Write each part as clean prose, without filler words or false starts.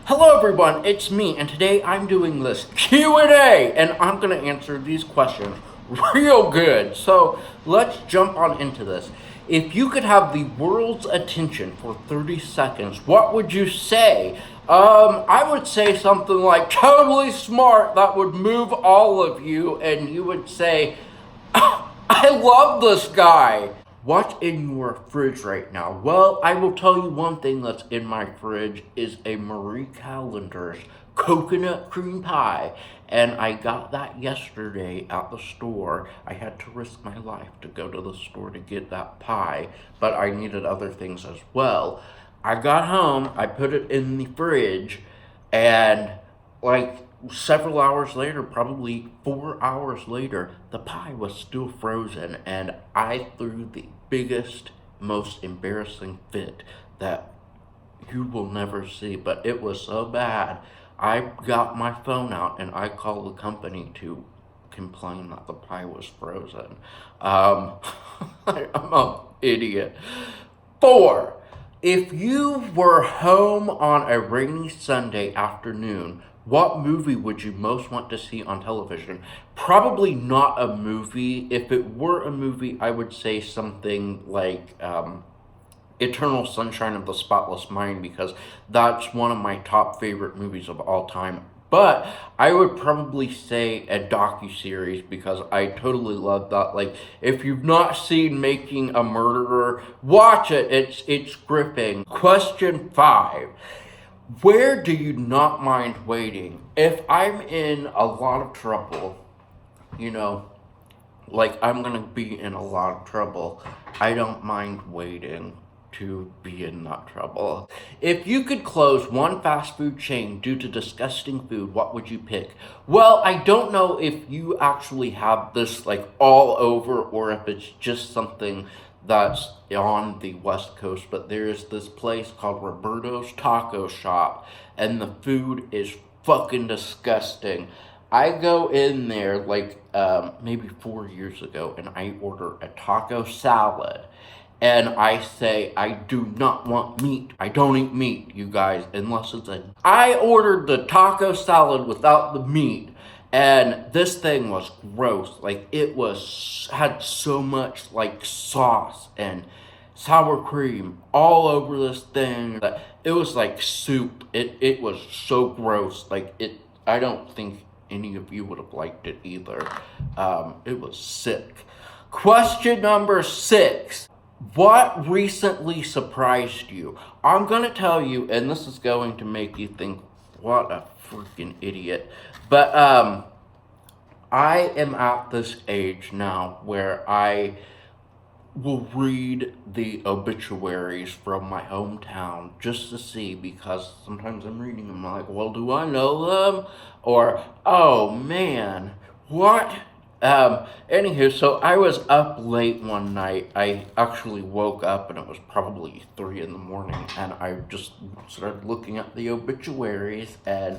Hello everyone, it's me, and today I'm doing this Q&A, and I'm going to answer these questions real good. So let's jump on into this. If you could have the world's attention for 30 seconds, what would you say? I would say something like totally smart that would move all of you, and you would say, I love this guy. What's in your fridge right now? Well, I will tell you one thing that's in my fridge is a Marie Callender's coconut cream pie. And I got that yesterday at the store. I had to risk my life to go to the store to get that pie, but I needed other things as well. I got home, I put it in the fridge, and like several hours later, probably 4 hours later, the pie was still frozen, and I threw the biggest, most embarrassing fit that you will never see. But it was so bad, I got my phone out and I called the company to complain that the pie was frozen. I'm an idiot. 4. If you were home on a rainy Sunday afternoon, what movie would you most want to see on television? Probably not a movie. If it were a movie, I would say something like Eternal Sunshine of the Spotless Mind, because that's one of my top favorite movies of all time. But I would probably say a docu-series because I totally love that. Like, if you've not seen Making a Murderer, watch it. It's gripping. Question 5. Where do you not mind waiting? If I'm in a lot of trouble, you know, like I'm gonna be in a lot of trouble, I don't mind waiting to be in that trouble. If you could close one fast food chain due to disgusting food, what would you pick? Well, I don't know if you actually have this like all over or if it's just something that's on the West Coast, but there's this place called Roberto's Taco Shop, and the food is fucking disgusting. I go in there like maybe 4 years ago, and I order a taco salad. And I say, I do not want meat. I don't eat meat, you guys, unless it's a. I ordered the taco salad without the meat, and this thing was gross. Like, it was, had so much, like, sauce and sour cream all over this thing that it was like soup. It was so gross. Like, I don't think any of you would have liked it either. It was sick. Question number 6. What recently surprised you? I'm going to tell you, and this is going to make you think, what a freaking idiot. But I am at this age now where I will read the obituaries from my hometown just to see, because sometimes I'm reading them like, well, do I know them? Or, oh man, what? Anywho, so I was up late one night. I actually woke up and it was probably 3 in the morning, and I just started looking at the obituaries, and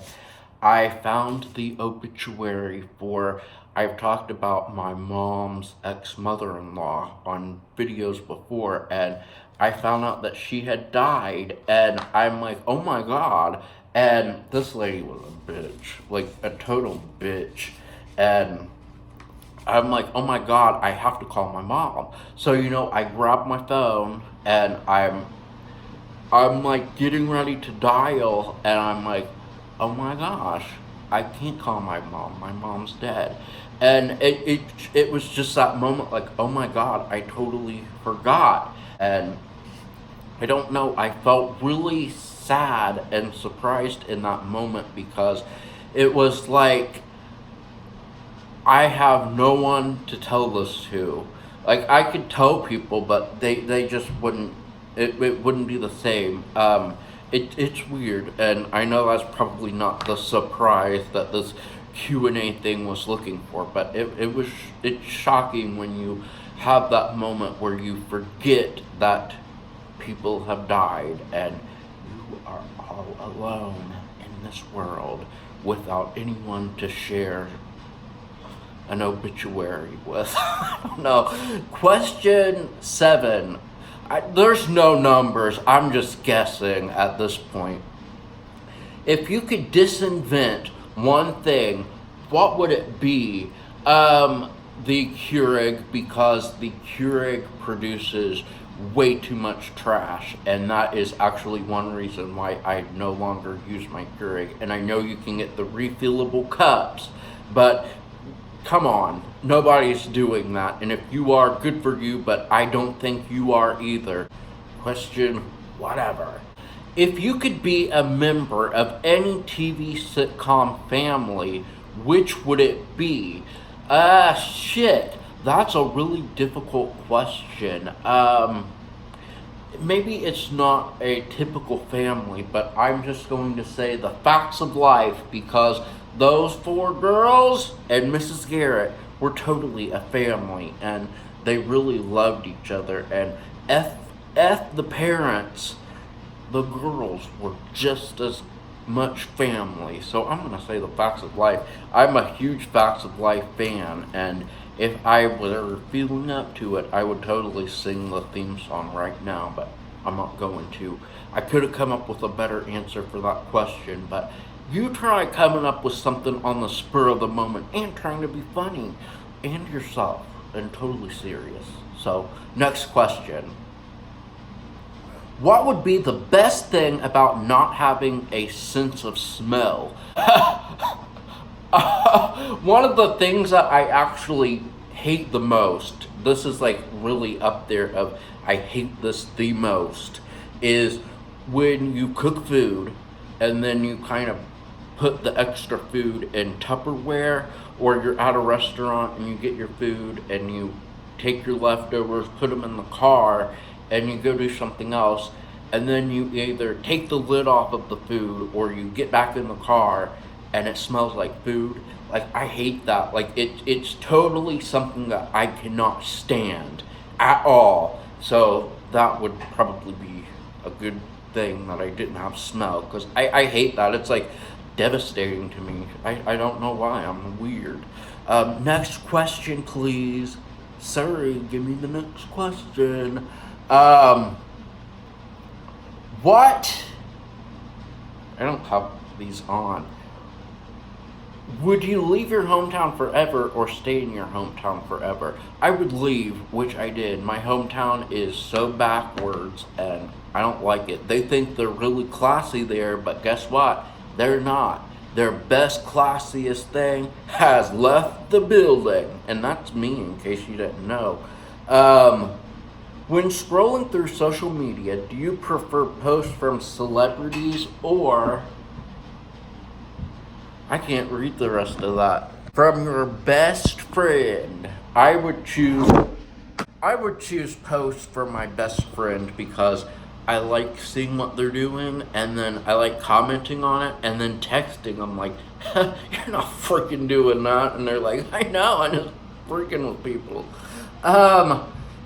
I found the obituary for, I've talked about my mom's ex-mother-in-law on videos before, and I found out that she had died, and I'm like, oh my god, and this lady was a bitch, like a total bitch, and I'm like, oh my god, I have to call my mom. So, I grab my phone and I'm like getting ready to dial, and I'm like, oh my gosh, I can't call my mom. My mom's dead. And it was just that moment like, oh my god, I totally forgot. And I don't know, I felt really sad and surprised in that moment, because it was like I have no one to tell this to. Like, I could tell people, but they just wouldn't. It wouldn't be the same. It's weird, and I know that's probably not the surprise that this Q&A thing was looking for, but it's shocking when you have that moment where you forget that people have died and you are all alone in this world without anyone to share an obituary with. I don't know. Question 7. There's no numbers. I'm just guessing at this point. If you could disinvent one thing, what would it be? The Keurig, because the Keurig produces way too much trash, and that is actually one reason why I no longer use my Keurig. And I know you can get the refillable cups, but come on, nobody's doing that. And if you are, good for you, but I don't think you are either. Question, whatever. If you could be a member of any TV sitcom family, which would it be? Shit. That's a really difficult question. Maybe it's not a typical family, but I'm just going to say the Facts of Life, because those four girls and Mrs. Garrett were totally a family, and they really loved each other. And F the parents, the girls were just as much family. So I'm going to say the Facts of Life. I'm a huge Facts of Life fan, and if I were feeling up to it, I would totally sing the theme song right now, but I'm not going to. I could have come up with a better answer for that question, but you try coming up with something on the spur of the moment and trying to be funny and yourself and totally serious. So, next question. What would be the best thing about not having a sense of smell? One of the things that I actually hate the most, this is like really up there of I hate this the most, is when you cook food and then you kind of put the extra food in Tupperware, or you're at a restaurant and you get your food and you take your leftovers, put them in the car, and you go do something else, and then you either take the lid off of the food or you get back in the car and it smells like food. Like, I hate that. Like, it's totally something that I cannot stand at all. So that would probably be a good thing that I didn't have smell, because I hate that. It's like devastating to me. I don't know why. I'm weird. Next question, please. Sorry, give me the next question. What? I don't have these on. Would you leave your hometown forever or stay in your hometown forever? I would leave, which I did. My hometown is so backwards and I don't like it. They think they're really classy there, but guess what? They're not. Their best, classiest thing has left the building. And that's me, in case you didn't know. When scrolling through social media, do you prefer posts from celebrities or... I can't read the rest of that. From your best friend? I would choose posts from my best friend, because I like seeing what they're doing, and then I like commenting on it, and then texting them like, you're not freaking doing that. And they're like, I know, I'm just freaking with people.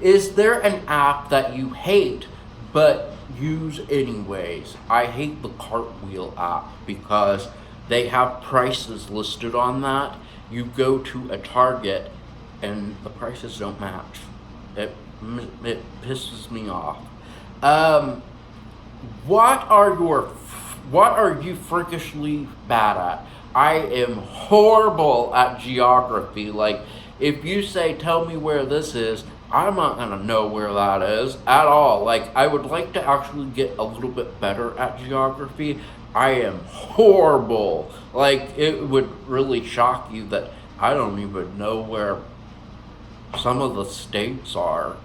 Is there an app that you hate but use anyways? I hate the Cartwheel app, because they have prices listed on that. You go to a Target and the prices don't match. It pisses me off. What are you freakishly bad at? I am horrible at geography. Like, if you say, tell me where this is, I'm not gonna know where that is at all. Like, I would like to actually get a little bit better at geography. I am horrible. Like, it would really shock you that I don't even know where some of the states are.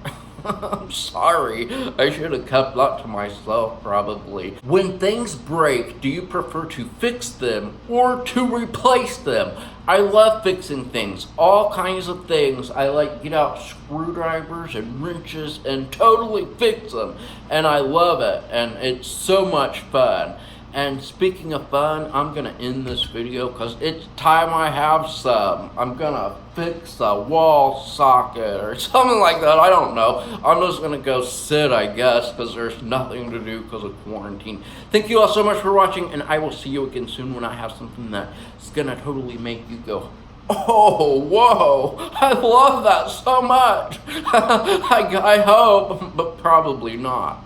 I'm sorry. I should have kept that to myself, probably. When things break, do you prefer to fix them or to replace them? I love fixing things. All kinds of things. I like get out screwdrivers and wrenches and totally fix them. And I love it. And it's so much fun. And speaking of fun, I'm going to end this video because it's time I have some. I'm going to fix a wall socket or something like that. I don't know. I'm just going to go sit, I guess, because there's nothing to do because of quarantine. Thank you all so much for watching, and I will see you again soon when I have something that's going to totally make you go, oh, whoa, I love that so much. I hope, but probably not.